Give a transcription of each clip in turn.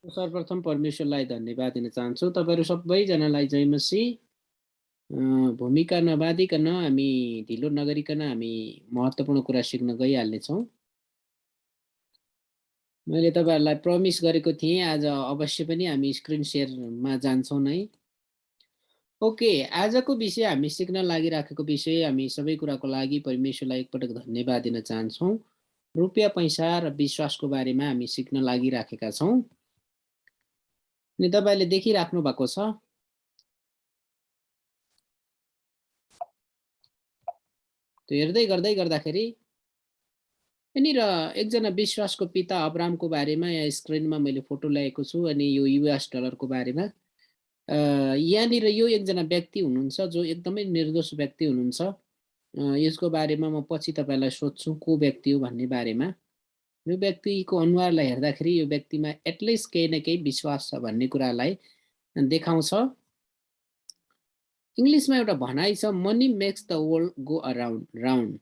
सर्वप्रथम परमेश्वरलाई धन्यवाद दिन चाहन्छु। तपाईहरु सबैजनालाई जय मसीह। भूमिका नबाँधिकन हामी ढिलो नगरिकन हामी महत्त्वपूर्ण कुरा सिक्न गइहाल्नेछौँ। मैले तपाईहरुलाई प्रमिस गरेको थिएँ आज अवश्य पनि हामी स्क्रिन शेयरमा जान्छौँ नै। ओके, आजको विषय हामी सिक्न लागिराखेको विषय हामी सबै कुराको लागि परमेश्वरलाई एकपटक धन्यवाद दिन चाहन्छौँ। रुपियाँ पैसा र विश्वासको बारेमा हामी सिक्न लागिराखेका छौँ। अनि तपाईले देखिराख्नु भएको छ। त्यो हेर्दै गर्दाखेरि यहाँनिर एकजना विश्वासको पिता अब्रामको बारेमा यहाँ स्क्रिनमा मैले फोटो ल्याएको छु अनि यो युएस डलरको बारेमा यहाँनिर यो एकजना व्यक्ति हुनुहुन्छ जो एकदमै निर्दोष व्यक्ति हुनुहुन्छ। यसको बारेमा म पछि तपाईलाई सोध्छु को व्यक्ति हो भन्ने बारेमा। यो व्यक्तिको अनुहारलाई हेर्दाखेरि यो व्यक्तिमा एटलिस्ट केही न केही विश्वास छ भन्ने कुरालाई देखाउँछ। इङ्ग्लिसमा एउटा भनाइ छ, money makes the world go round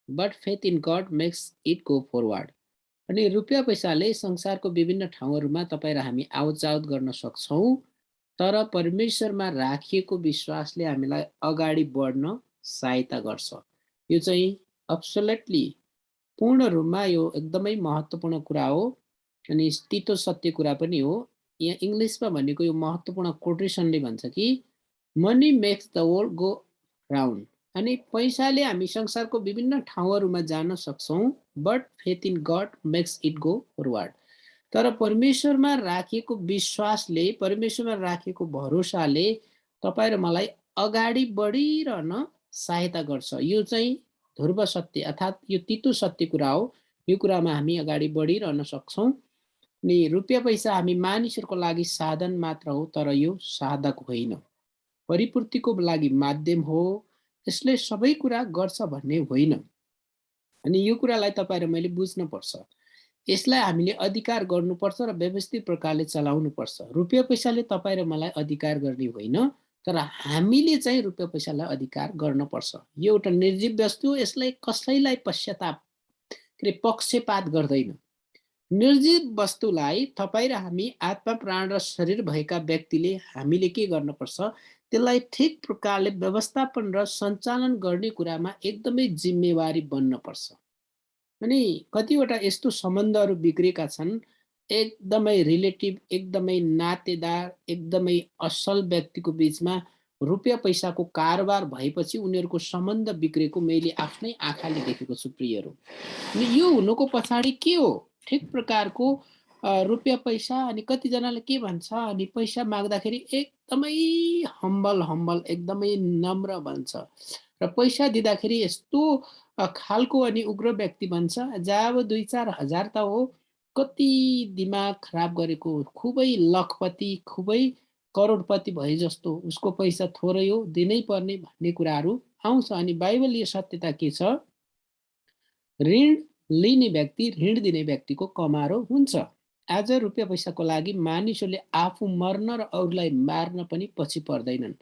but faith in God makes it go forward. अनि रुपियाँ पैसाले संसारको विभिन्न ठाउँहरूमा तपाईँ र हामी आवतजावत गर्न सक्छौँ, तर परमेश्वरमा राखिएको विश्वासले हामीलाई अगाडि बढ्न सहायता गर्छ। यो चाहिँ एब्सोल्युटली पूर्ण रूपमा यो एकदमै महत्त्वपूर्ण कुरा हो अनि तितो सत्य कुरा पनि हो। यहाँ इङ्ग्लिसमा भनेको यो महत्त्वपूर्ण कोटेसनले भन्छ कि money makes the world go round. अनि पैसाले हामी संसारको विभिन्न ठाउँहरूमा जान सक्छौँ, but faith in God makes it go forward. तर परमेश्वरमा राखिएको विश्वासले, परमेश्वरमा राखिएको भरोसाले तपाईँ र मलाई अगाडि बढिरहन सहायता गर्छ। यो चाहिँ ध्रुव सत्य अर्थात् यो तितो सत्य कुरा हो। यो कुरामा हामी अगाडि बढिरहन सक्छौँ। अनि रुपियाँ पैसा हामी मानिसहरूको लागि साधन मात्र हो, तर यो साधक होइन, परिपूर्तिको लागि माध्यम हो। यसले सबै कुरा गर्छ भन्ने होइन। अनि यो कुरालाई तपाईँ र मैले बुझ्नुपर्छ। यसलाई हामीले अधिकार गर्नुपर्छ र व्यवस्थित प्रकारले चलाउनुपर्छ। रुपियाँ पैसाले तपाईँ र मलाई अधिकार गर्ने होइन, तर हामीले चाहिँ रुपियाँ पैसालाई अधिकार गर्नुपर्छ। यो एउटा निर्जीव वस्तु, यसलाई कसैलाई पक्षपात गर्दैन। निर्जीव वस्तुलाई तपाईँ र हामी आत्मा प्राण र शरीर भएका व्यक्तिले हामीले के गर्नुपर्छ, त्यसलाई ठिक प्रकारले व्यवस्थापन र सञ्चालन गर्ने कुरामा एकदमै जिम्मेवारी बन्नुपर्छ। अनि कतिवटा यस्तो सम्बन्धहरू बिग्रेका छन्, एकदमै रिलेटिभ, एकदमै नातेदार, एकदमै असल व्यक्तिको बिचमा रुपियाँ पैसाको कारोबार भएपछि उनीहरूको सम्बन्ध बिग्रेको मैले आफ्नै आँखाले देखेको छु प्रियहरू। अनि यो हुनुको पछाडि के हो? ठिक प्रकारको रुपियाँ पैसा। अनि कतिजनाले के भन्छ, अनि पैसा माग्दाखेरि एकदमै हम्बल एकदमै नम्र भन्छ र पैसा दिँदाखेरि यस्तो खालको अनि उग्र व्यक्ति भन्छ, जब 2-4 हजार त हो, कति दिमाग खराब गरेको, खुबै लखपति, खुबै करोडपति भए जस्तो, उसको पैसा थोरै हो, दिनै पर्ने भन्ने कुराहरू आउँछ। अनि बाइबलीय सत्यता के छ, ऋण लिने व्यक्ति ऋण दिने व्यक्तिको कमारो हुन्छ। आज रुपियाँ पैसाको लागि मानिसहरूले आफू मर्न र अरूलाई मार्न पनि पछि पर्दैनन्।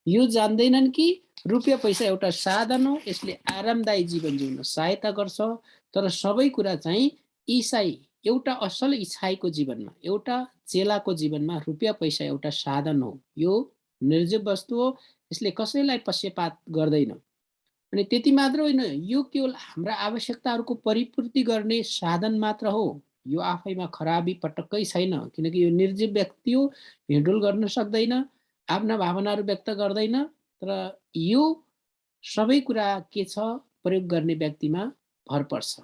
यो जान्दैनन् कि रुपियाँ पैसा एउटा साधन हो, यसले आरामदायी जीवन जिउन सहायता गर्छ। तर सबै कुरा चाहिँ एउटा असल इसाईको जीवनमा, एउटा चेलाको जीवनमा रुपियाँ पैसा एउटा साधन हो। यो निर्जीव वस्तु हो, यसले कसैलाई पक्षपात गर्दैन। अनि त्यति मात्र होइन, यो केवल हाम्रा आवश्यकताहरूको परिपूर्ति गर्ने साधन मात्र हो। यो आफैमा खराबी पटक्कै छैन, किनकि यो निर्जीव व्यक्ति हो, हिँडुल गर्न सक्दैन, आफ्ना भावनाहरू व्यक्त गर्दैन। तर यो सबै कुरा के छ, प्रयोग गर्ने व्यक्तिमा भर पर्छ।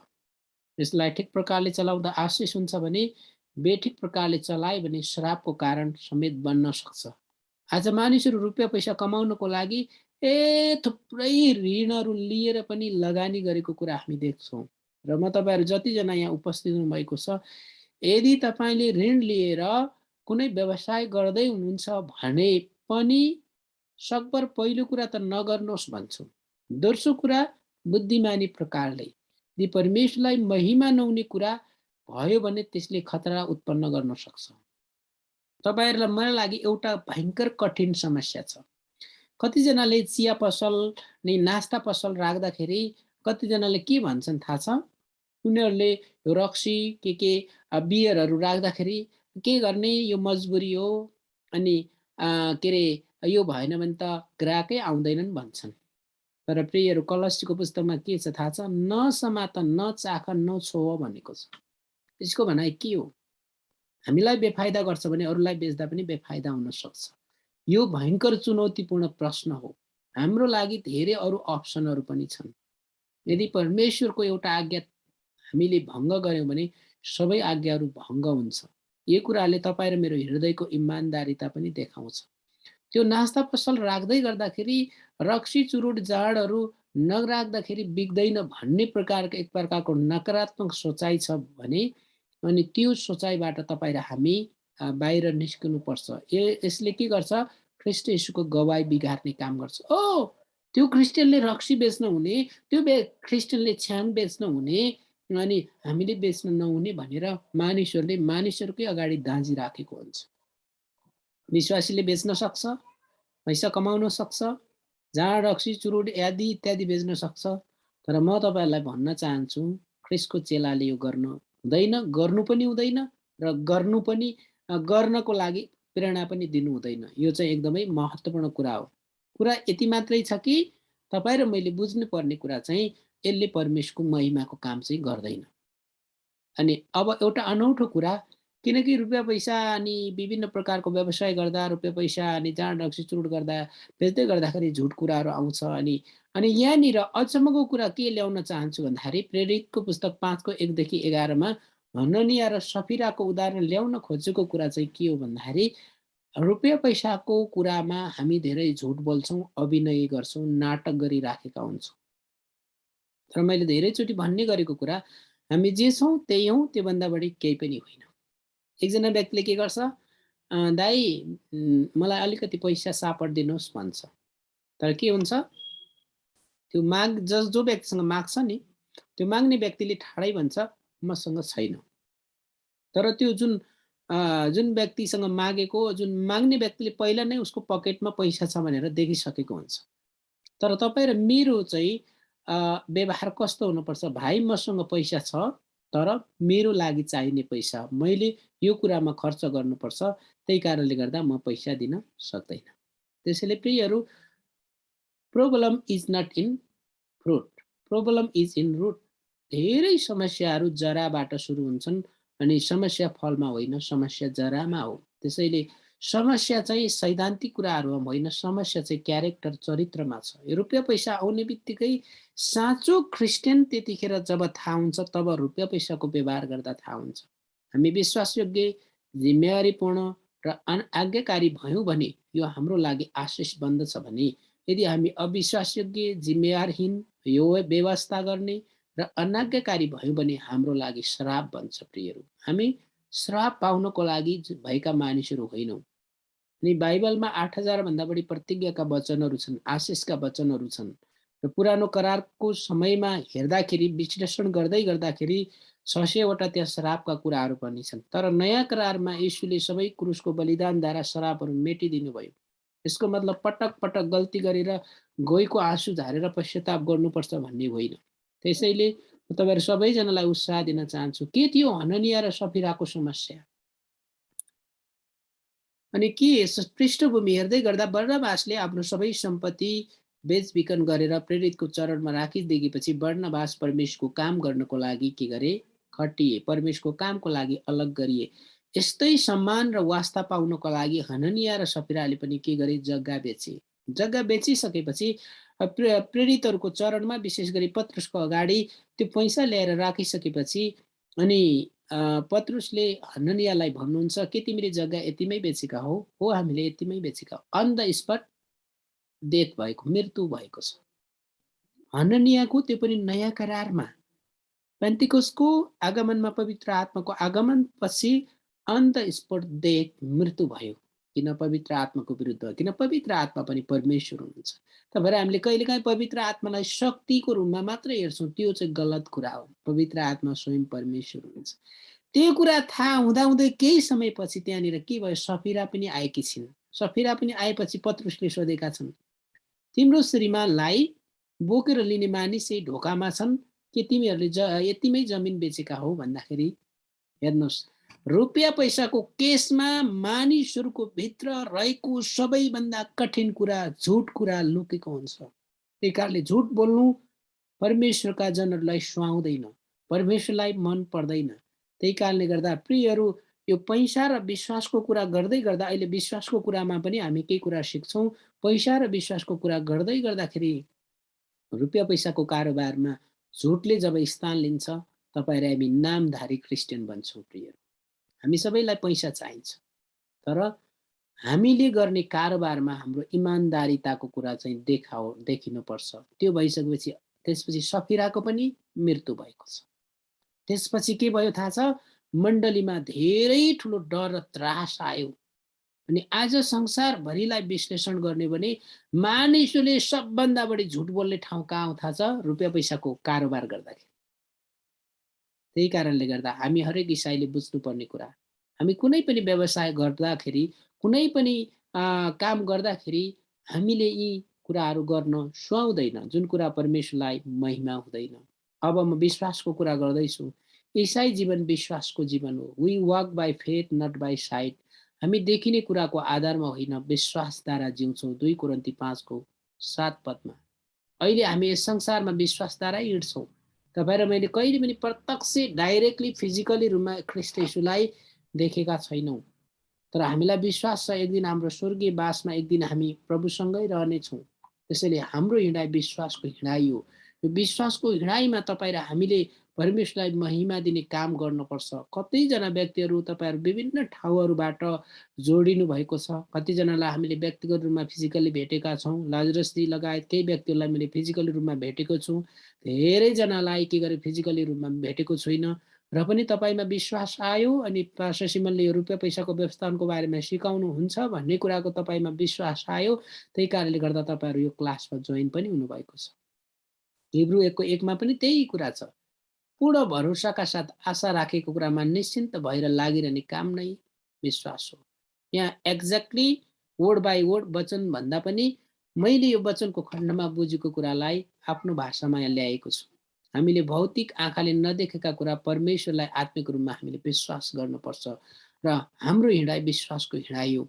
यसलाई ठिक प्रकारले चलाउँदा आशिष हुन्छ भने, बेठिक प्रकारले चलाए भने श्रापको कारण समेत बन्न सक्छ। आज मानिसहरू रुपियाँ पैसा कमाउनको लागि थुप्रै ऋणहरू लिएर पनि लगानी गरेको कुरा हामी देख्छौँ। र म तपाईँहरू जतिजना यहाँ उपस्थित हुनुभएको छ, यदि तपाईँले ऋण लिएर कुनै व्यवसाय गर्दै हुनुहुन्छ भने पनि सकभर पहिलो कुरा त नगर्नुहोस् भन्छु। दोस्रो कुरा, बुद्धिमानी प्रकारले, यदि परमेश्वरलाई महिमा नहुने कुरा भयो भने त्यसले खतरा उत्पन्न गर्न सक्छ। तपाईँहरूलाई मलाई लागि एउटा भयङ्कर कठिन समस्या छ। कतिजनाले चिया पसल नि नास्ता पसल राख्दाखेरि कतिजनाले के भन्छन् थाहा छ, उनीहरूले रक्सी के बियरहरू राख्दाखेरि के गर्ने यो मजबुरी हो अनि के अरे यो भएन भने त ग्राहकै आउँदैनन् भन्छन्। तर प्रियहरू कलसीको पुस्तकमा के छ थाहा छ? नसमात, नचाख, नछोह भनेको छ। यसको भनाइ के हो? हामीलाई बेफाइदा गर्छ भने अरूलाई बेच्दा पनि बेफाइदा हुन सक्छ। यो भयङ्कर चुनौतीपूर्ण प्रश्न हो। हाम्रो लागि धेरै अरू अप्सनहरू पनि छन्। यदि परमेश्वरको एउटा आज्ञा हामीले भङ्ग गर्यौँ भने सबै आज्ञाहरू भङ्ग हुन्छ। यो कुराले तपाईँ र मेरो हृदयको इमान्दारिता पनि देखाउँछ। त्यो नास्ता पसल राख्दै गर्दाखेरि रक्सी चुरुट जाँडहरू नराख्दाखेरि बिग्दैन भन्ने प्रकारको एक प्रकारको नकारात्मक सोचाइ छ भने अनि त्यो सोचाइबाट तपाईँ र हामी बाहिर निस्कनुपर्छ। यसले के गर्छ? ख्रीष्ट येशूको गवाई बिगार्ने काम गर्छ। त्यो क्रिस्चियनले रक्सी बेच्न हुने, त्यो क्रिस्चियनले छ्याङ बेच्न हुने अनि हामीले बेच्न नहुने भनेर मानिसहरूकै अगाडि दाँजी राखेको हुन्छ। विश्वासीले बेच्न सक्छ, पैसा कमाउन सक्छ, जाँड रक्सी चुरुट आदि इत्यादि बेच्न सक्छ। तर म तपाईँहरूलाई भन्न चाहन्छु ख्रीष्टको चेलाले यो गर्न हुँदैन, गर्नु पनि हुँदैन र गर्नको लागि प्रेरणा पनि दिनु हुँदैन। यो चाहिँ एकदमै महत्त्वपूर्ण कुरा हो। कुरा यति मात्रै छ कि तपाईँ र मैले बुझ्नुपर्ने कुरा चाहिँ यसले परमेश्वरको महिमाको काम चाहिँ गर्दैन। अनि अब एउटा अनौठो कुरा, किनकि रुपियाँ पैसा अनि विभिन्न प्रकारको व्यवसाय गर्दा रुपियाँ पैसा अनि जाँड रक्सी चुरुट गर्दा बेच्दै गर्दाखेरि झुट कुराहरू आउँछ। अनि यहाँनिर अचम्मको कुरा के ल्याउन चाहन्छु भन्दाखेरि प्रेरितको पुस्तक 5को 1देखि 11मा हननिया र सफिराको उदाहरण ल्याउन खोजेको कुरा चाहिँ के हो भन्दाखेरि रुपियाँ पैसाको कुरामा हामी धेरै झुट बोल्छौँ, अभिनय गर्छौँ, नाटक गरिराखेका हुन्छौँ। तर मैले धेरैचोटि भन्ने गरेको कुरा, हामी जे छौँ त्यही हौँ, त्योभन्दा बढी केही पनि होइन। एकजना व्यक्तिले के गर्छ? दाइ मलाई अलिकति पैसा सापट दिनुहोस् भन्छ। तर के हुन्छ? त्यो जो व्यक्तिसँग माग्छ नि, त्यो माग्ने व्यक्तिले ठाडै भन्छ मसँग छैन। तर त्यो जुन व्यक्तिसँग मागेको, जुन माग्ने व्यक्तिले पहिला नै उसको पकेटमा पैसा छ भनेर देखिसकेको हुन्छ। तर तपाईँ र मेरो चाहिँ व्यवहार कस्तो हुनुपर्छ? भाइ मसँग पैसा छ, तर मेरो लागि चाहिने पैसा मैले यो कुरामा खर्च गर्नुपर्छ, त्यही कारणले गर्दा म पैसा दिन सक्दैन। त्यसैले प्रियहरू, problem is not in fruit, problem is in root. धेरै समस्याहरू जराबाट सुरु हुन्छन् अनि समस्या फलमा होइन, समस्या जरामा हो। त्यसैले समस्या चाहिँ सैद्धान्तिक कुराहरूमा होइन, समस्या चाहिँ क्यारेक्टर, चरित्रमा छ। यो रुपियाँ पैसा आउने बित्तिकै साँचो क्रिस्चियन त्यतिखेर जब थाहा हुन्छ, तब रुपियाँ पैसाको व्यवहार गर्दा थाहा हुन्छ। हामी विश्वासयोग्य, जिम्मेवारीपूर्ण र आज्ञाकारी भयौँ भने यो हाम्रो लागि आशिष बन्दछ भने यदि हामी अविश्वासयोग्य, जिम्मेवारहीन, यो व्यवस्था गर्ने र अनाज्ञाकारी भयौँ भने हाम्रो लागि श्राप बन्छ। प्रियहरू, हामी श्राप पाउनको लागि भएका मानिसहरू होइनौँ। अनि बाइबलमा 8,000 भन्दा बढी प्रतिज्ञाका वचनहरू छन्, आशिषका वचनहरू छन्। र पुरानो करारको समयमा हेर्दाखेरि, विश्लेषण गर्दै गर्दाखेरि 600वटा त्यहाँ श्रापका कुराहरू पनि छन्। तर नयाँ करारमा यीशुले सबै क्रुसको बलिदानद्वारा श्रापहरू मेटिदिनु भयो। यसको मतलब पटक पटक गल्ती गरेर गइको आँसु झारेर पश्चाताप गर्नुपर्छ भन्ने होइन। त्यसैले म तपाईँहरू सबैजनालाई उत्साह दिन चाहन्छु। के थियो हननिया र सफिराको समस्या? अनि के पृष्ठभूमि हेर्दै गर्दा बर्नबासले आफ्नो सबै सम्पत्ति बेचबिखन गरेर प्रेरितको चरणमा राखिदिएपछि बर्नबास परमेश्वरको काम गर्नको लागि के गरे? खटिए, परमेश्वरको कामको लागि अलग गरिए। यस्तै सम्मान र वास्ता पाउनको लागि हननिया र सफिराले पनि के गरे? जग्गा बेचे। जग्गा बेचिसकेपछि प्रेरितहरूको चरणमा, विशेष गरी पत्रुसको अगाडि त्यो पैसा ल्याएर राखिसकेपछि अनि पत्रुसले हननियालाई भन्नुहुन्छ, के तिमीले जग्गा यतिमै बेचेका हो? हो, हामीले यतिमै बेचेका हो। अन द स्पट डेथ भएको, मृत्यु भएको छ। हननियाको त्यो पनि नयाँ करारमा, पेन्टिकोस्टको आगमनमा, पवित्र आत्माको आगमन पछि अन द स्पट डेथ, मृत्यु भयो। किन? पवित्र आत्माको विरुद्ध। किन? पवित्र आत्मा पनि परमेश्वर हुनुहुन्छ। त भएर हामीले कहिलेकाहीँ पवित्र आत्मालाई शक्तिको रूपमा मात्रै हेर्छौँ, त्यो चाहिँ गलत कुरा हो। पवित्र आत्मा स्वयं परमेश्वर हुनुहुन्छ। त्यो कुरा थाहा हुँदाहुँदै केही समयपछि त्यहाँनिर के भयो? सफिरा पनि आएकी छिन्। सफिरा पनि आएपछि पत्रुसले सोधेका छन्, तिम्रो श्रीमानलाई बोकेर लिने मानिस चाहिँ ढोकामा छन्, के तिमीहरूले यतिमै जमिन बेचेका हो भन्दाखेरि हेर्नुहोस्, रुपियाँ पैसाको केसमा मानिसहरूको भित्र रहेको सबैभन्दा कठिन कुरा झुट कुरा लुकेको हुन्छ। त्यही कारणले झुट बोल्नु परमेश्वरका जनहरूलाई सुहाउँदैन, परमेश्वरलाई मन पर्दैन। त्यही कारणले गर्दा प्रियहरू, यो पैसा र विश्वासको कुरा गर्दै गर्दा अहिले विश्वासको कुरामा पनि हामी केही कुरा सिक्छौँ। पैसा र विश्वासको कुरा गर्दै गर्दाखेरि रुपियाँ पैसाको कारोबारमा झुटले जब स्थान लिन्छ, तपाईँ र हामी नामधारी क्रिस्चियन बन्छौँ। प्रियहरू, हामी सबैलाई पैसा चाहिन्छ, तर हामीले गर्ने कारोबारमा हाम्रो इमान्दारिताको कुरा चाहिँ देखिनुपर्छ। त्यो भइसकेपछि त्यसपछि सफिराको पनि मृत्यु भएको छ। त्यसपछि के भयो थाहा छ? मण्डलीमा धेरै ठुलो डर र त्रास आयो। अनि आज संसारभरिलाई विश्लेषण गर्ने भने मानिसहरूले सबभन्दा बढी झुट बोल्ने ठाउँ कहाँ हो थाहा छ? रुपियाँ पैसाको कारोबार गर्दाखेरि। त्यही कारणले गर्दा हामी हरेक इसाईले बुझ्नुपर्ने कुरा, हामी कुनै पनि व्यवसाय गर्दाखेरि, कुनै पनि काम गर्दाखेरि हामीले यी कुराहरू गर्न सुहाउँदैन, जुन कुरा परमेश्वरलाई महिमा हुँदैन। अब म विश्वासको कुरा गर्दैछु। इसाई जीवन विश्वासको जीवन हो। We walk by faith not by sight. हामी देखिने कुराको आधारमा होइन, विश्वासद्वारा जिउँछौँ। 2 कोरिन्थी 5:7 अहिले हामी यस संसारमा विश्वासद्वारा हिँड्छौँ। तपाईँ र मैले कहिले पनि प्रत्यक्ष डाइरेक्टली फिजिकली रूपमा ख्रीष्ट येशूलाई देखेका छैनौँ, तर हामीलाई विश्वास छ एक दिन हाम्रो स्वर्गीय बासमा एक दिन हामी प्रभुसँगै रहनेछौँ। त्यसैले हाम्रो हिँडाइ विश्वासको हिँडाइ हो। यो विश्वासको हिँडाइमा तपाईँ र हामीले परमेश्वरलाई महिमा दिने काम गर्नुपर्छ। कतिजना व्यक्तिहरू तपाईँहरू विभिन्न ठाउँहरूबाट जोडिनु भएको छ। कतिजनालाई हामीले व्यक्तिगत रूपमा फिजिकली भेटेका छौँ। लाजरसजी लगायत केही व्यक्तिहरूलाई मैले फिजिकली रूपमा भेटेको छु। धेरैजनालाई के गरे फिजिकली रूपमा भेटेको छुइनँ। र पनि तपाईँमा विश्वास आयो अनि पास्टर सिमनले यो रुपियाँ पैसाको व्यवस्थापनको बारेमा सिकाउनुहुन्छ भन्ने कुराको तपाईँमा विश्वास आयो। त्यही कारणले गर्दा तपाईँहरू यो क्लासमा जोइन पनि हुनुभएको छ। हिब्रू 1:1 पनि त्यही कुरा छ। पूर्ण भरोसाका साथ आशा राखेको कुरामा निश्चिन्त भएर लागिरहने काम नै विश्वास हो। यहाँ एक्ज्याक्टली वर्ड बाई वर्ड वचन भन्दा पनि मैले यो वचनको खण्डमा बुझेको कुरालाई आफ्नो भाषामा यहाँ ल्याएको छु। हामीले भौतिक आँखाले नदेखेका कुरा परमेश्वरलाई आत्मिक रूपमा हामीले विश्वास गर्नुपर्छ र हाम्रो हिँडाइ विश्वासको हिँडाइ हो।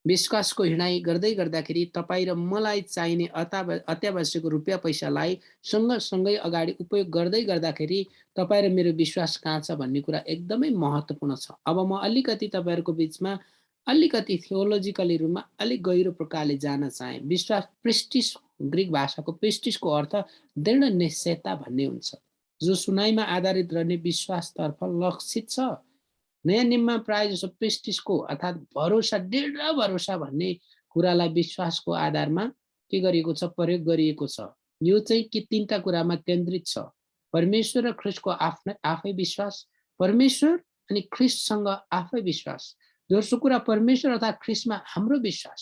विश्वासको हिँडाइ गर्दै गर्दाखेरि तपाईँ र मलाई चाहिने अत्यावश्यक रुपियाँ पैसालाई सँगसँगै अगाडि उपयोग गर्दै गर्दाखेरि तपाईँ र मेरो विश्वास कहाँ छ भन्ने कुरा एकदमै महत्त्वपूर्ण छ। अब म अलिकति तपाईँहरूको बिचमा अलिकति थियोलोजिकली रूपमा अलिक गहिरो प्रकारले जान चाहे। विश्वास प्रिस्टिस, ग्रिक भाषाको प्रिस्टिसको अर्थ दृढ निश्चयता भन्ने हुन्छ, जो सुनाइमा आधारित रहने विश्वासतर्फ लक्षित छ। नयाँ नियममा प्राय जसो प्रिस्टिसको अर्थात् भरोसा, दृढ भरोसा भन्ने कुरालाई विश्वासको आधारमा के गरिएको छ? प्रयोग गरिएको छ। यो चाहिँ के 3टा कुरामा केन्द्रित छ। परमेश्वर र ख्रीष्टको आफै विश्वास, परमेश्वर अनि ख्रीष्टसँग आफै विश्वास। दोस्रो कुरा परमेश्वर अर्थात् ख्रीष्टमा हाम्रो विश्वास।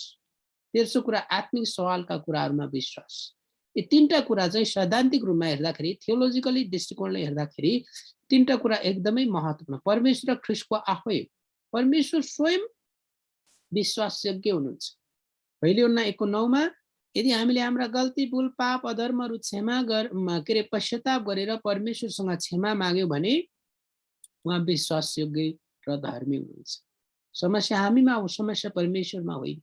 तेस्रो कुरा आत्मिक सवालका कुराहरूमा विश्वास। यी 3टा कुरा चाहिँ सैद्धान्तिक रूपमा हेर्दाखेरि, थियोलोजिकली दृष्टिकोणले हेर्दाखेरि 3टा कुरा एकदमै महत्त्वपूर्ण। परमेश्वर र ख्रीष्टको आफै, परमेश्वर स्वयं विश्वासयोग्य हुनुहुन्छ। पहिले योहन्ना 1:9 यदि हामीले हाम्रा गल्ती, भुल, पाप, अधर्महरू पश्चाताप गरेर परमेश्वरसँग क्षमा माग्यौँ भने उहाँ विश्वासयोग्य र धर्मी हुनुहुन्छ। समस्या हामीमा हो, समस्या परमेश्वरमा होइन।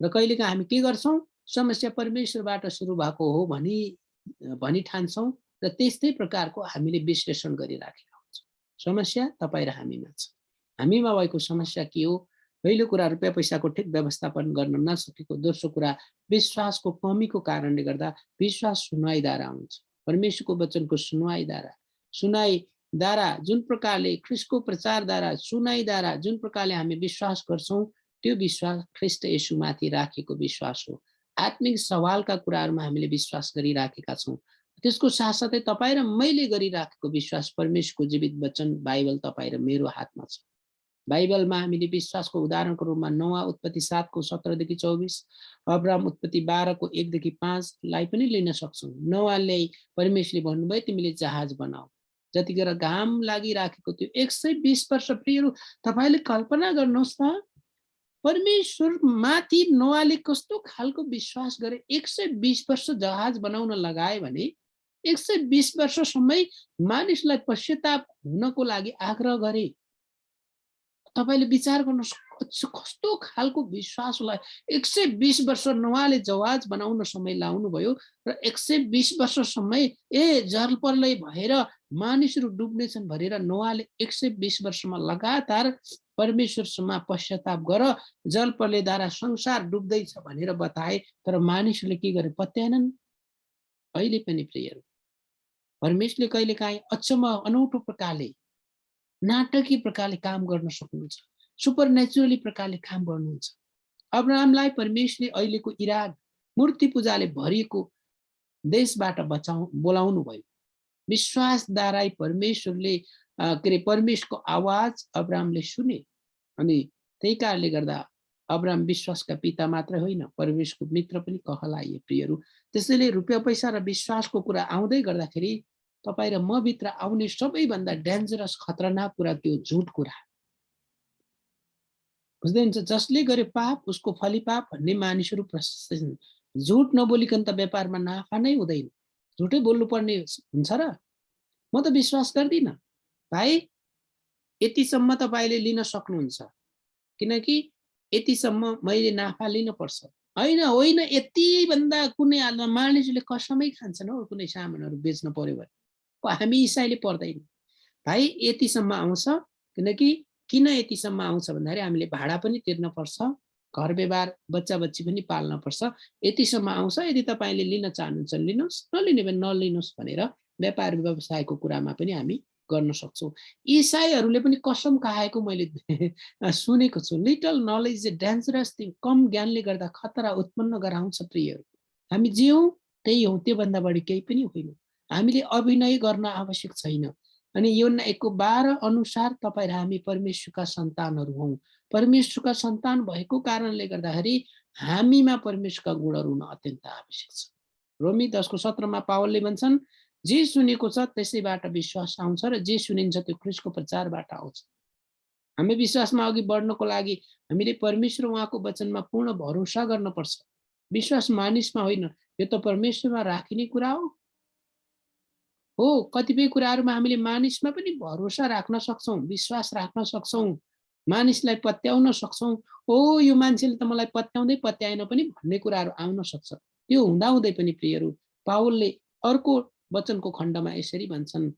र कहिलेकाहीँ हामी के गर्छौँ? समस्या परमेश्वरबाट सुरु भएको हो भनी ठान्छौँ र त्यस्तै प्रकारको हामीले विश्लेषण गरिराखेका हुन्छौँ। समस्या तपाईँ र हामीमा छ। हामीमा भएको समस्या के हो? पहिलो कुरा रुपियाँ पैसाको ठिक व्यवस्थापन गर्न नसकेको। दोस्रो कुरा विश्वासको कमीको कारणले गर्दा विश्वास सुनुवाइद्वारा हुन्छ। परमेश्वरको वचनको सुनाइद्वारा जुन प्रकारले ख्रीष्टको प्रचारद्वारा सुनाइद्वारा जुन प्रकारले हामी विश्वास गर्छौँ, त्यो विश्वास ख्रीष्ट येशूमाथि राखेको विश्वास हो। आत्मिक सवालका कुराहरूमा हामीले विश्वास गरिराखेका छौँ। त्यसको साथसाथै तपाईँ र मैले गरिराखेको विश्वास परमेश्वरको जीवित वचन बाइबल तपाईँ र मेरो हातमा छ। बाइबलमा हामीले विश्वासको उदाहरणको रूपमा नोआ उत्पत्ति 7:17-24, अब्राहम उत्पत्ति 12:1-5 पनि लिन सक्छौँ। नोआले परमेश्वरले भन्नुभयो तिमीले जहाज बनाऊ। जतिखेर घाम लागिराखेको थियो 120 वर्ष। प्रियहरू, तपाईँले कल्पना गर्नुहोस् त, परमेश्वर माथि नोआले कस्तो खालको विश्वास गरे। 120 वर्ष जहाज बनाउन लगाए भने 120 वर्षसम्म मानिसलाई पश्चाताप हुनको लागि आग्रह गरे। तपाईँले विचार गर्नुहोस् कस्तो खालको विश्वासलाई 120 वर्ष नोआले जहाज बनाउन समय लाउनुभयो र 120 वर्षसम्म जलप्रलय भएर मानिसहरू डुब्नेछन् भनेर नोआले 120 वर्षमा लगातार परमेश्वरसँग पश्चाताप गर, जलप्रलयद्वारा संसार डुब्दैछ भनेर बताए, तर मानिसहरूले के गरे? पत्याएनन्। अहिले पनि प्रियहरू, परमेश्वरले कहिलेकाहीँ अचम्म अनौठो प्रकारले, नाटकीय प्रकारले काम गर्न सक्नुहुन्छ, सुपर नेचुरली प्रकारले काम गर्नुहुन्छ। अब्राहमलाई परमेश्वरले अहिलेको इराक मूर्ति पूजाले भरिएको देशबाट बोलाउनु भयो। विश्वासद्वारा परमेश्वरले के अरे परमेश्वरको आवाज अब्राहमले सुने, अनि त्यही कारणले गर्दा अब्राहम विश्वासका पिता मात्र होइन, परमेश्वरको मित्र पनि कहलाए प्रियहरू। त्यसैले रुपियाँ पैसा र विश्वासको कुरा आउँदै गर्दाखेरि तपाईँ र म भित्र आउने सबैभन्दा डेन्जरस खतरनाक कुरा के हो? झुट कुरा। बुझ्दै हुनुहुन्छ? जसले गरे पाप उसको फली पाप भन्ने मानिसहरू प्रशस्त छन्। झुट नबोलिकन त व्यापारमा नाफा नै हुँदैन। झुटै बोल्नुपर्ने हुन्छ र? म त विश्वास गर्दिनँ भाइ। यतिसम्म तपाईँले लिन सक्नुहुन्छ, किनकि यतिसम्म मैले नाफा लिनुपर्छ। होइन, यतिभन्दा कुनै मानिसले कसमै खान्छन् हो कुनै सामानहरू बेच्न पर्यो भने। हामी इसाईले पर्दैन भाइ। यतिसम्म आउँछ, किन यतिसम्म आउँछ भन्दाखेरि हामीले भाडा पनि तिर्न पर्छ, घर व्यवहार बच्चा बच्ची पनि पाल्न पर्छ। यतिसम्म आउँछ, यदि तपाईँले लिन चाहनुहुन्छ लिनुहोस्, नलिने भने नलिनुहोस् भनेर व्यापार व्यवसायको कुरामा पनि हामी गर्न सक्छौँ। इसाईहरूले पनि कसम खाएको मैले सुनेको छु। Little knowledge is dangerous thing. कम ज्ञानले गर्दा खतरा उत्पन्न गराउँछ प्रियहरू। हामी जियौँ त्यही हौँ, त्योभन्दा बढी केही पनि होइन। हामीले अभिनय गर्न आवश्यक छैन। अनि यूहन्ना 1:12 अनुसार तपाईँ र हामी परमेश्वरका सन्तानहरू हौँ। परमेश्वरका सन्तान भएको कारणले गर्दाखेरि हामीमा परमेश्वरका गुणहरू हुन अत्यन्त आवश्यक छ। रोमी 10:17 पावलले भन्छन्, जे सुनेको छ त्यसैबाट विश्वास आउँछ र जे सुनिन्छ त्यो ख्रीष्टको प्रचारबाट आउँछ। हामी विश्वासमा अघि बढ्नको लागि हामीले परमेश्वर उहाँको वचनमा पूर्ण भरोसा गर्नुपर्छ। विश्वास मानिसमा होइन, यो त परमेश्वरमा राखिने कुरा हो। कतिपय कुराहरूमा हामीले मानिसमा पनि भरोसा राख्न सक्छौँ, विश्वास राख्न सक्छौँ, मानिसलाई पत्याउन सक्छौँ। यो मान्छेले त मलाई पत्याएन पनि भन्ने कुराहरू आउन सक्छ। त्यो हुँदाहुँदै पनि प्रियहरू, पावलले अर्को वचनको खण्डमा यसरी भन्छन्,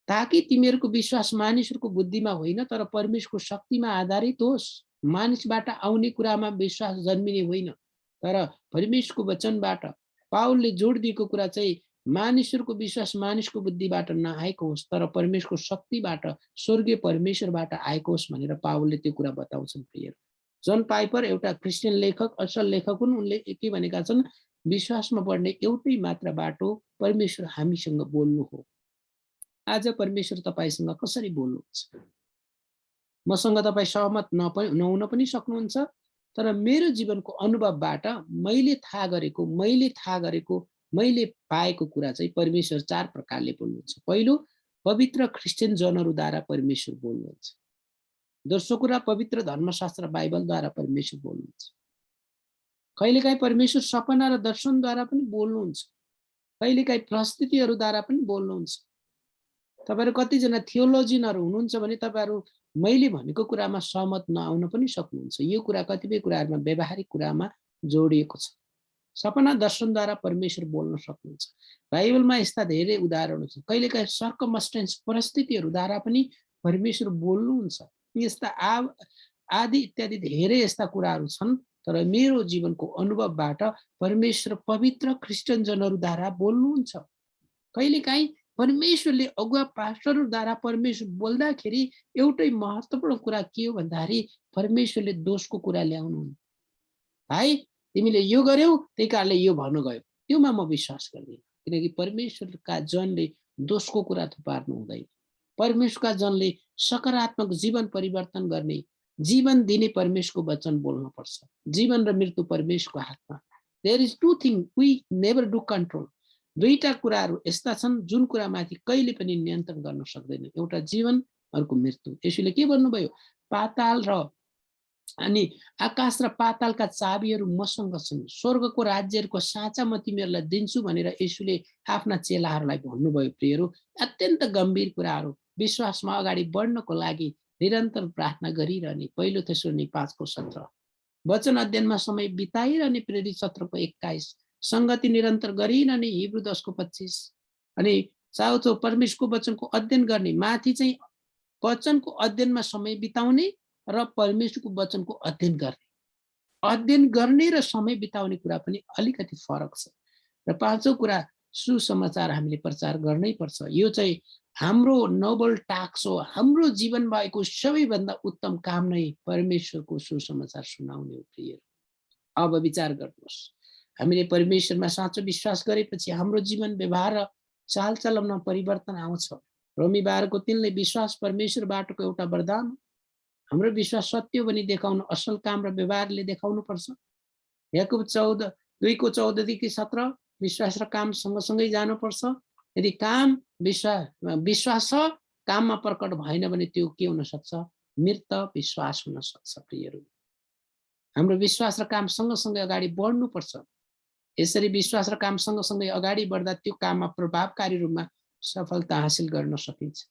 ताकि तिमीहरूको विश्वास मानिसहरूको बुद्धिमा होइन तर परमेश्वरको शक्तिमा आधारित होस्। मानिसबाट आउने कुरामा विश्वास जन्मिने होइन, तर परमेश्वरको वचनबाट। पावलले जोड दिएको कुरा चाहिँ मानिसहरूको विश्वास मानिसको बुद्धिबाट नआएको होस् तर परमेश्वरको शक्तिबाट, स्वर्गीय परमेश्वरबाट आएको होस् भनेर पावलले त्यो कुरा बताउँछन् प्रियहरू। जन पाइपर एउटा क्रिस्चियन लेखक, असल लेखक हुन्। उनले के भनेका छन्? विश्वासमा बढ्ने एउटै मात्र बाटो परमेश्वर हामीसँग बोल्नु हो। आज परमेश्वर तपाईँसँग कसरी बोल्नुहुन्छ? मसँग तपाईँ सहमत नहुन पनि सक्नुहुन्छ, तर मेरो जीवनको अनुभवबाट मैले थाहा गरेको मैले पाएको कुरा चाहिँ परमेश्वर 4 प्रकारले बोल्नुहुन्छ। पहिलो, पवित्र क्रिस्चियन जनहरूद्वारा परमेश्वर बोल्नुहुन्छ। दोस्रो कुरा, पवित्र धर्मशास्त्र बाइबलद्वारा परमेश्वर बोल्नुहुन्छ। कहिलेकाहीँ परमेश्वर सपना र दर्शनद्वारा पनि बोल्नुहुन्छ, कहिलेकाहीँ प्रस्तुतिहरूद्वारा पनि बोल्नुहुन्छ। तपाईँहरू कतिजना थियोलोजियनहरू हुनुहुन्छ भने तपाईँहरू मैले भनेको कुरामा सहमत नआउन पनि सक्नुहुन्छ। यो कुरा कतिपय कुराहरूमा व्यावहारिक कुरामा जोडिएको छ। सपना दर्शनद्वारा परमेश्वर बोल्न सक्नुहुन्छ। बाइबलमा यस्ता धेरै उदाहरणहरू छन्। कहिलेकाहीँ सर्कमस्टेन्स परिस्थितिहरूद्वारा पनि परमेश्वर बोल्नुहुन्छ। यस्ता आदि इत्यादि धेरै यस्ता कुराहरू छन्, तर मेरो जीवनको अनुभवबाट परमेश्वर पवित्र क्रिस्चियन जनहरूद्वारा बोल्नुहुन्छ। कहिलेकाहीँ परमेश्वरले अगुवा पास्टरहरूद्वारा परमेश्वर बोल्दाखेरि एउटै महत्त्वपूर्ण कुरा के हो भन्दाखेरि परमेश्वरले दोषको कुरा ल्याउनुहुन्न। भाइ तिमीले यो गर्यौ त्यही कारणले यो भन्नु गयो, त्योमा म विश्वास गर्दिनँ। किनकि परमेश्वरका जनले दोषको कुरा थुपार्नु हुँदैन। परमेश्वरका जनले सकारात्मक जीवन परिवर्तन गर्ने, जीवन दिने परमेश्वरको वचन बोल्नुपर्छ। जीवन र मृत्यु परमेश्वरको हातमा। There is 2 thing we never do control. दुईटा कुराहरू यस्ता छन् जुन कुरामाथि कहिले पनि नियन्त्रण गर्न सक्दैन। एउटा जीवन, अर्को मृत्यु। यसैले के भन्नुभयो? पाताल र अनि आकाश र पातालका चाबीहरू मसँग छन्, स्वर्गको राज्यहरूको साँचा म तिमीहरूलाई दिन्छु भनेर येशूले आफ्ना चेलाहरूलाई भन्नुभयो प्रियहरू। अत्यन्त गम्भीर कुराहरू। विश्वासमा अगाडि बढ्नको लागि निरन्तर प्रार्थना गरिरहने, पहिलो थेसलोनी 5:17। वचन अध्ययनमा समय बिताइरहने, प्रेरित 17:21। संगति निरन्तर गरिरहने, हिब्रू 10:25। अनि चाउचाउ परमेश्वरको वचनको अध्ययन गर्ने, माथि चाहिँ वचनको अध्ययनमा समय बिताउने र परमेश्वरको वचनको अध्ययन गर्ने र समय बिताउने कुरा पनि अलिकति फरक छ। र पाँचौँ कुरा, सुसमाचार हामीले प्रचार गर्नै पर्छ। यो चाहिँ हाम्रो नोबल टास्क हो। हाम्रो जीवन भएको सबैभन्दा उत्तम काम नै परमेश्वरको सुसमाचार सुनाउने हो। प्रिय, अब विचार गर्नुहोस्, हामीले परमेश्वरमा साँचो विश्वास गरेपछि हाम्रो जीवन व्यवहार र चालचलनमा परिवर्तन आउँछ। रोमी 12:3ले विश्वास परमेश्वरबाटको एउटा वरदान हो। हाम्रो विश्वास सत्य हो भनी देखाउन असल काम र व्यवहारले देखाउनु पर्छ। याकुब 2:14-17, विश्वास र काम सँगसँगै जानुपर्छ। यदि काम विश्वास छ, काममा प्रकट भएन भने त्यो के हुन सक्छ? मृत विश्वास हुन सक्छ। प्रियहरू, हाम्रो विश्वास र काम सँगसँगै अगाडि बढ्नुपर्छ। यसरी विश्वास र काम सँगसँगै अगाडि बढ्दा त्यो काममा प्रभावकारी रूपमा सफलता हासिल गर्न सकिन्छ।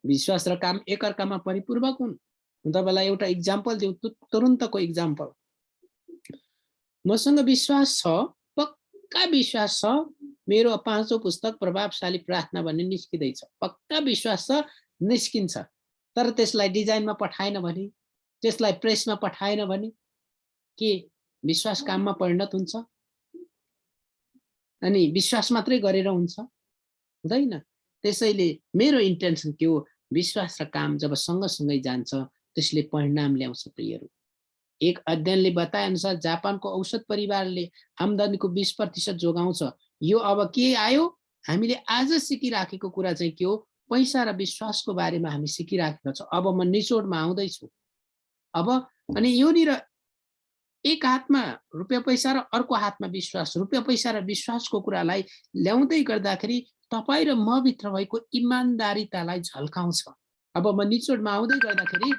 विश्वास र काम एकअर्कामा परिपूरक हुन्। तपाईँलाई एउटा इक्जाम्पल दिउँ, तुरुन्तको इक्जाम्पल। मसँग विश्वास छ, पक्का विश्वास छ, मेरो 5औं पुस्तक प्रभावशाली प्रार्थना भन्ने निस्किँदैछ। पक्का विश्वास छ, निस्किन्छ। तर त्यसलाई डिजाइनमा पठाएन भने, त्यसलाई प्रेसमा पठाएन भने के विश्वास काममा परिणत हुन्छ? अनि विश्वास मात्रै गरेर हुन्छ? हुँदैन। त्यसैले मेरो इन्टेन्सन के हो? विश्वास र काम जब सँगसँगै जान्छ, त्यसले परिणाम ल्याउँछ। प्रियहरू, एक अध्ययनले बताए अनुसार जापानको औसत परिवारले आम्दानीको 20% जोगाउँछ। यो अब के आयो? हामीले आज सिकिराखेको कुरा चाहिँ के हो? पैसा र विश्वासको बारेमा हामी सिकिराखेका छौँ। अब म निचोडमा आउँदैछु। अब अनि योनिर एक हातमा रुपियाँ पैसा र अर्को हातमा विश्वास, रुपियाँ पैसा र विश्वासको कुरालाई ल्याउँदै गर्दाखेरि तपाईँ र म भित्र भएको इमान्दारितालाई झल्काउँछ। अब म निचोडमा आउँदै गर्दाखेरि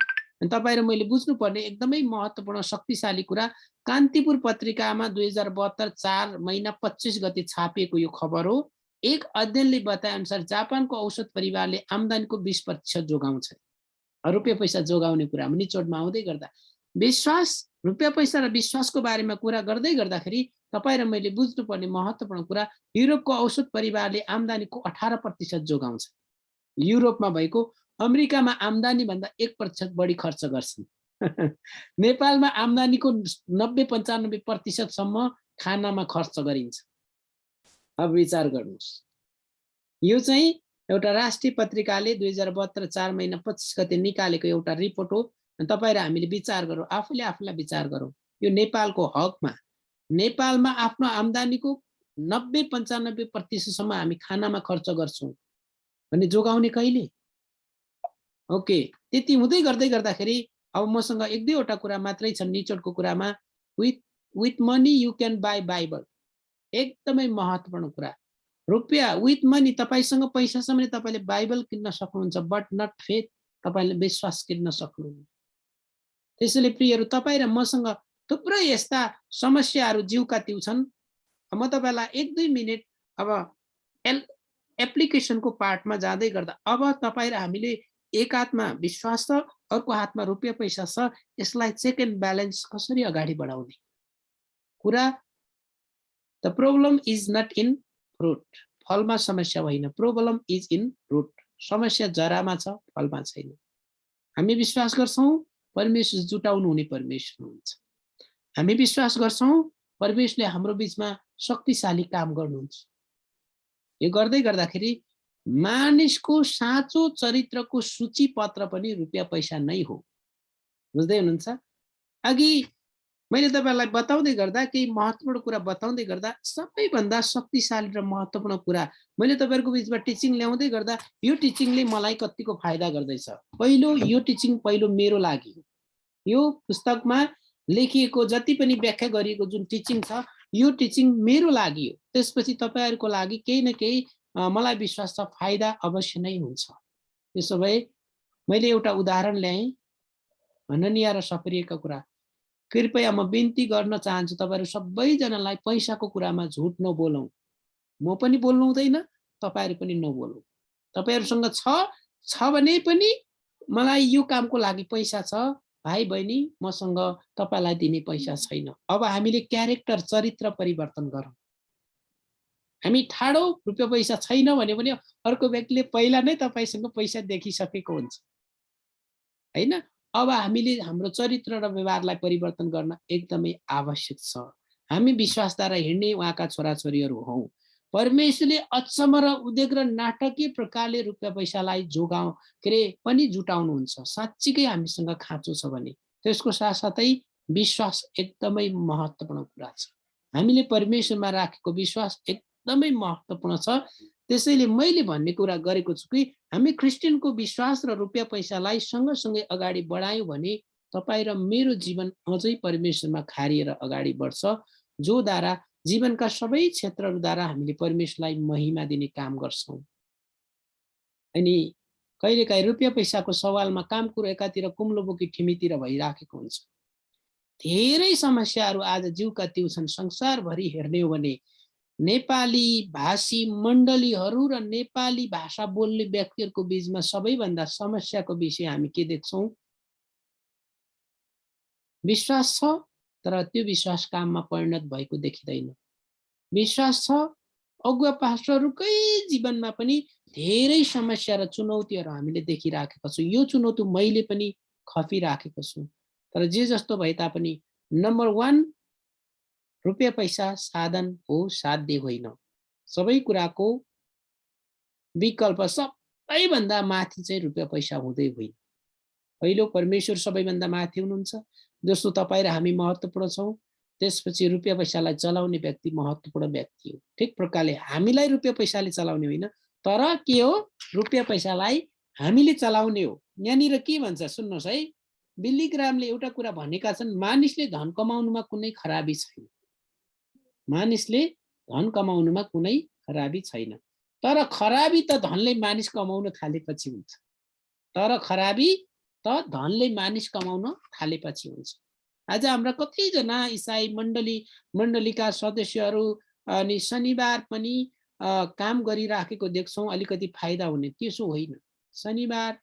तपाईँ र मैले बुझ्नुपर्ने एकदमै महत्त्वपूर्ण शक्तिशाली कुरा, कान्तिपुर पत्रिकामा 2072 4 महिना 25 गते छापिएको यो खबर हो। एक अध्ययनले बताए अनुसार जापानको औसत परिवारले आम्दानीको 20% जोगाउँछ। रुपियाँ पैसा जोगाउने कुरामा निचोडमा आउँदै गर्दा विश्वास, रुपियाँ पैसा र विश्वासको बारेमा कुरा गर्दै गर्दाखेरि तपाईँ र मैले बुझ्नुपर्ने महत्त्वपूर्ण कुरा, युरोपको औसत परिवारले आम्दानीको 18% जोगाउँछ। युरोपमा भएको, अमेरिकामा आम्दानी भन्दा 1% बढी खर्च गर्छन्। नेपालमा आम्दानीको 90-95% सम्म खानामा खर्च गरिन्छ। अब विचार गर्नुहोस्, यो चाहिँ एउटा राष्ट्रिय पत्रिकाले 2072 4 महिना 25 गते निकालेको एउटा रिपोर्ट हो। तपाईँ र हामीले विचार गरौँ, आफूले आफूलाई विचार गरौँ। यो नेपालको हकमा, नेपालमा आफ्नो आम्दानीको 90-95% सम्म हामी खानामा खर्च गर्छौँ भने जोगाउने कहिले? ओके, त्यति हुँदै गर्दै गर्दाखेरि अब मसँग एक दुईवटा कुरा मात्रै छन् निचोडको कुरामा। With money you can by Bible, एकदमै महत्त्वपूर्ण कुरा। रुपियाँ विथ मनी, तपाईँसँग पैसा छ भने तपाईँले बाइबल किन्न सक्नुहुन्छ, बट नट फेथ, तपाईँले विश्वास किन्न सक्नुहुन्न। त्यसैले प्रियहरू, तपाईँ र मसँग थुप्रै यस्ता समस्याहरू जिउका त्यो छन्। म तपाईँलाई 1-2 मिनट अब एप्लिकेसनको पार्टमा जाँदै गर्दा, अब तपाईँ र हामीले एक हातमा विश्वास छ, अर्को हातमा रुपियाँ पैसा छ, यसलाई चेक एन्ड ब्यालेन्स कसरी अगाडि बढाउने कुरा। The problem is not in fruit, फलमा समस्या होइन। प्रब्लम इज इन रुट, समस्या जरामा छ, फलमा छैन। हामी विश्वास गर्छौँ परमेश्वर जुटाउनु हुने परमेश्वर हुनुहुन्छ। हामी विश्वास गर्छौँ परमेश्वरले हाम्रो बीचमा शक्तिशाली काम गर्नुहुन्छ। यो गर्दै गर्दाखेरि मानिसको साँचो चरित्रको सूचीपत्र पनि रुपियाँ पैसा नै हो। बुझ्दै हुनुहुन्छ? अघि मैले तपाईँलाई बताउँदै गर्दा, केही महत्त्वपूर्ण कुरा बताउँदै गर्दा, सबैभन्दा शक्तिशाली र महत्त्वपूर्ण कुरा मैले तपाईँहरूको बिचमा टिचिङ ल्याउँदै गर्दा, यो टिचिङले मलाई कतिको फाइदा गर्दैछ। पहिलो, यो टिचिङ पहिलो मेरो लागि, यो पुस्तकमा लेखिएको जति पनि व्याख्या गरिएको जुन टिचिङ छ, यो टिचिङ मेरो लागि हो। त्यसपछि तपाईँहरूको लागि केही न केही मलाई विश्वास छ फाइदा अवश्य नै हुन्छ। त्यसो भए मैले एउटा उदाहरण ल्याएँ, हननिया र सफरियाका कुरा। कृपया म बिन्ती गर्न चाहन्छु तपाईँहरू सबैजनालाई, पैसाको कुरामा झुट नबोलौँ। म पनि बोल्नु हुँदैन, तपाईँहरू पनि नबोलौँ। तपाईँहरूसँग छ भने पनि मलाई यो कामको लागि पैसा छ, भाइ बहिनी मसँग तपाईँलाई दिने पैसा छैन। अब हामीले क्यारेक्टर चरित्र परिवर्तन गरौँ। हामी ठाडो रुपियाँ पैसा छैन भन्यो भने अर्को व्यक्तिले पहिला नै तपाईँसँग पैसा देखिसकेको हुन्छ, होइन? अब हामीले हाम्रो चरित्र र व्यवहारलाई परिवर्तन गर्न एकदमै आवश्यक छ। हामी विश्वासद्वारा हिँड्ने उहाँका छोराछोरीहरू हौँ। परमेश्वरले अचम्म र उद्वेग र नाटकीय प्रकारले रुपियाँ पैसालाई के अरे पनि जुटाउनुहुन्छ। साँच्चीकै हामीसँग खाँचो छ भने। त्यसको साथसाथै विश्वास एकदमै महत्त्वपूर्ण कुरा छ। हामीले परमेश्वरमा राखेको विश्वास एकदमै महत्त्वपूर्ण छ। त्यसैले मैले भन्ने कुरा गरेको छु कि हामी क्रिस्चियनको विश्वास र रुपियाँ पैसालाई सँगसँगै अगाडि बढायौँ भने तपाईँ र मेरो जीवन अझै परमेश्वरमा खारिएर अगाडि बढ्छ, जो द्वारा जीवनका सबै क्षेत्रहरूद्वारा हामीले परमेश्वरलाई महिमा दिने काम गर्छौँ। अनि कहिलेकाहीँ रुपियाँ पैसाको सवालमा काम कुरो एकातिर कुम्लो बोकी ठिमीतिर भइराखेको हुन्छ। धेरै समस्याहरू आज जिउका तिउ छन्। संसारभरि हेर्ने हो भने नेपाली भाषी मण्डलीहरू र नेपाली भाषा बोल्ने व्यक्तिहरूको बीचमा सबैभन्दा समस्याको विषय हामी के देख्छौँ? विश्वास छ, तर त्यो विश्वास काममा परिणत भएको देखिँदैन। विश्वास छ, अगुवा पास्टरहरूकै जीवनमा पनि धेरै समस्या र चुनौतीहरू हामीले देखिराखेका छौँ। यो चुनौती मैले पनि खपिराखेको छु। तर जे जस्तो भए तापनि नम्बर 1 रुपियाँ पैसा साधन हो, साध्य होइन। सबै कुराको विकल्प सबैभन्दा माथि चाहिँ रुपियाँ पैसा हुँदै होइन। पहिलो परमेश्वर सबैभन्दा माथि हुनुहुन्छ। दोस्रो तपाईँ र हामी महत्त्वपूर्ण छौँ। त्यसपछि रुपियाँ पैसालाई चलाउने व्यक्ति महत्त्वपूर्ण व्यक्ति हो। ठिक प्रकारले हामीलाई रुपियाँ पैसाले चलाउने होइन, तर के हो? रुपियाँ पैसालाई हामीले चलाउने हो। यहाँनिर के भन्छ सुन्नुहोस् है, बिल्ली ग्रामले एउटा कुरा भनेका छन्, मानिसले धन कमाउनुमा कुनै खराबी छैन। मानिसले धन कमाउनुमा कुनै खराबी छैन। तर खराबी त धनले मानिस कमाउन थालेपछि हुन्छ। तर खराबी त धनले मानिस कमाउन थालेपछि हुन्छ। आज हाम्रा कतिजना इसाई मण्डलीका सदस्यहरू अनि शनिबार पनि काम गरिराखेको देख्छौँ, अलिकति फाइदा हुने। त्यसो होइन। शनिबार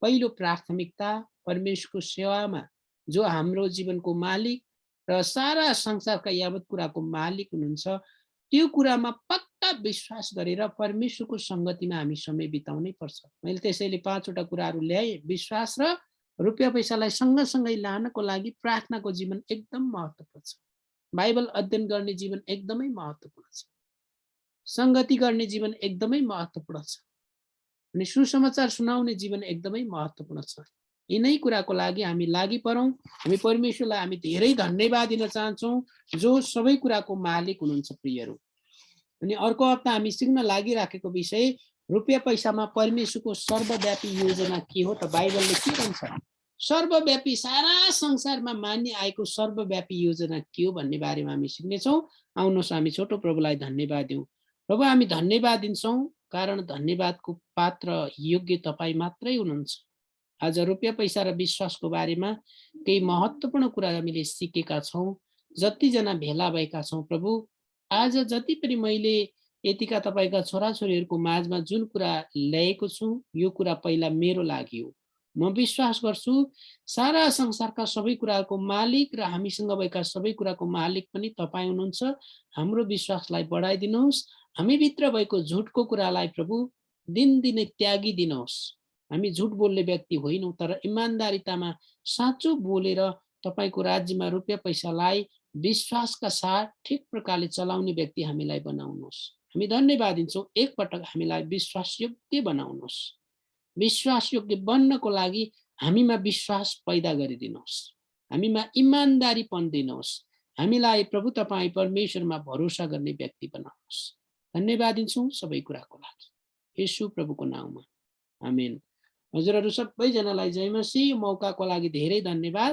पहिलो प्राथमिकता परमेश्वरको सेवामा, जो हाम्रो जीवनको मालिक र सारा संसारका यावत कुराको मालिक हुनुहुन्छ, त्यो कुरामा पक्का विश्वास गरेर परमेश्वरको सङ्गतिमा हामी समय बिताउनै पर्छ। मैले त्यसैले 5 वटा कुराहरू ल्याएँ। विश्वास र रुपियाँ पैसालाई सँगसँगै लानको लागि प्रार्थनाको जीवन एकदम महत्त्वपूर्ण छ। बाइबल अध्ययन गर्ने जीवन एकदमै महत्त्वपूर्ण छ। सङ्गति गर्ने जीवन एकदमै महत्त्वपूर्ण छ। अनि सुसमाचार सुनाउने जीवन एकदमै महत्त्वपूर्ण छ। यिनै कुराको लागि हामी लागि परौँ। हामी परमेश्वरलाई हामी धेरै धन्यवाद दिन चाहन्छौँ, जो सबै कुराको मालिक हुनुहुन्छ प्रियहरू। अनि अर्को हप्ता हामी सिक्न लागिराखेको विषय रुपियाँ पैसामा परमेश्वरको सर्वव्यापी योजना के हो त? बाइबलले के भन्छ? सर्वव्यापी सारा संसारमा मान्य आएको सर्वव्यापी योजना के हो भन्ने बारेमा हामी सिक्नेछौँ। आउनुहोस् हामी छोटो प्रभुलाई धन्यवाद दिउँ। प्रभु, हामी धन्यवाद दिन्छौँ, कारण धन्यवादको पात्र योग्य तपाईँ मात्रै हुनुहुन्छ। आज रुपियाँ पैसा र विश्वासको बारेमा केही महत्त्वपूर्ण कुरा हामीले सिकेका छौँ। जतिजना भेला भएका छौँ प्रभु, आज जति पनि मैले यतिका तपाईँका छोराछोरीहरूको माझमा जुन कुरा ल्याएको छु, यो कुरा पहिला मेरो लागि हो। म विश्वास गर्छु सारा संसारका सबै कुराको मालिक र हामीसँग भएका सबै कुराको मालिक पनि तपाईँ हुनुहुन्छ। हाम्रो विश्वासलाई बढाइदिनुहोस्। हामीभित्र भएको झुटको कुरालाई प्रभु दिनदिनै त्यागिदिनुहोस्। हामी झुट बोल्ने व्यक्ति होइनौँ, तर इमान्दारितामा साँचो बोलेर तपाईँको राज्यमा रुपियाँ पैसालाई विश्वासका साथ ठिक प्रकारले चलाउने व्यक्ति हामीलाई बनाउनुहोस्। हामी धन्यवाद दिन्छौँ। एकपटक हामीलाई विश्वासयोग्य बनाउनुहोस्। विश्वासयोग्य बन्नको लागि हामीमा विश्वास पैदा गरिदिनुहोस्। हामीमा इमान्दारीपन दिनुहोस्। हामीलाई प्रभु तपाईँ परमेश्वरमा भरोसा गर्ने व्यक्ति बनाउनुहोस्। धन्यवाद दिन्छौँ सबै कुराको लागि, येशू प्रभुको नाउँमा, आमेन। हजुरहरू सबैजनालाई जय मसीह। मौकाको लागि धेरै धन्यवाद।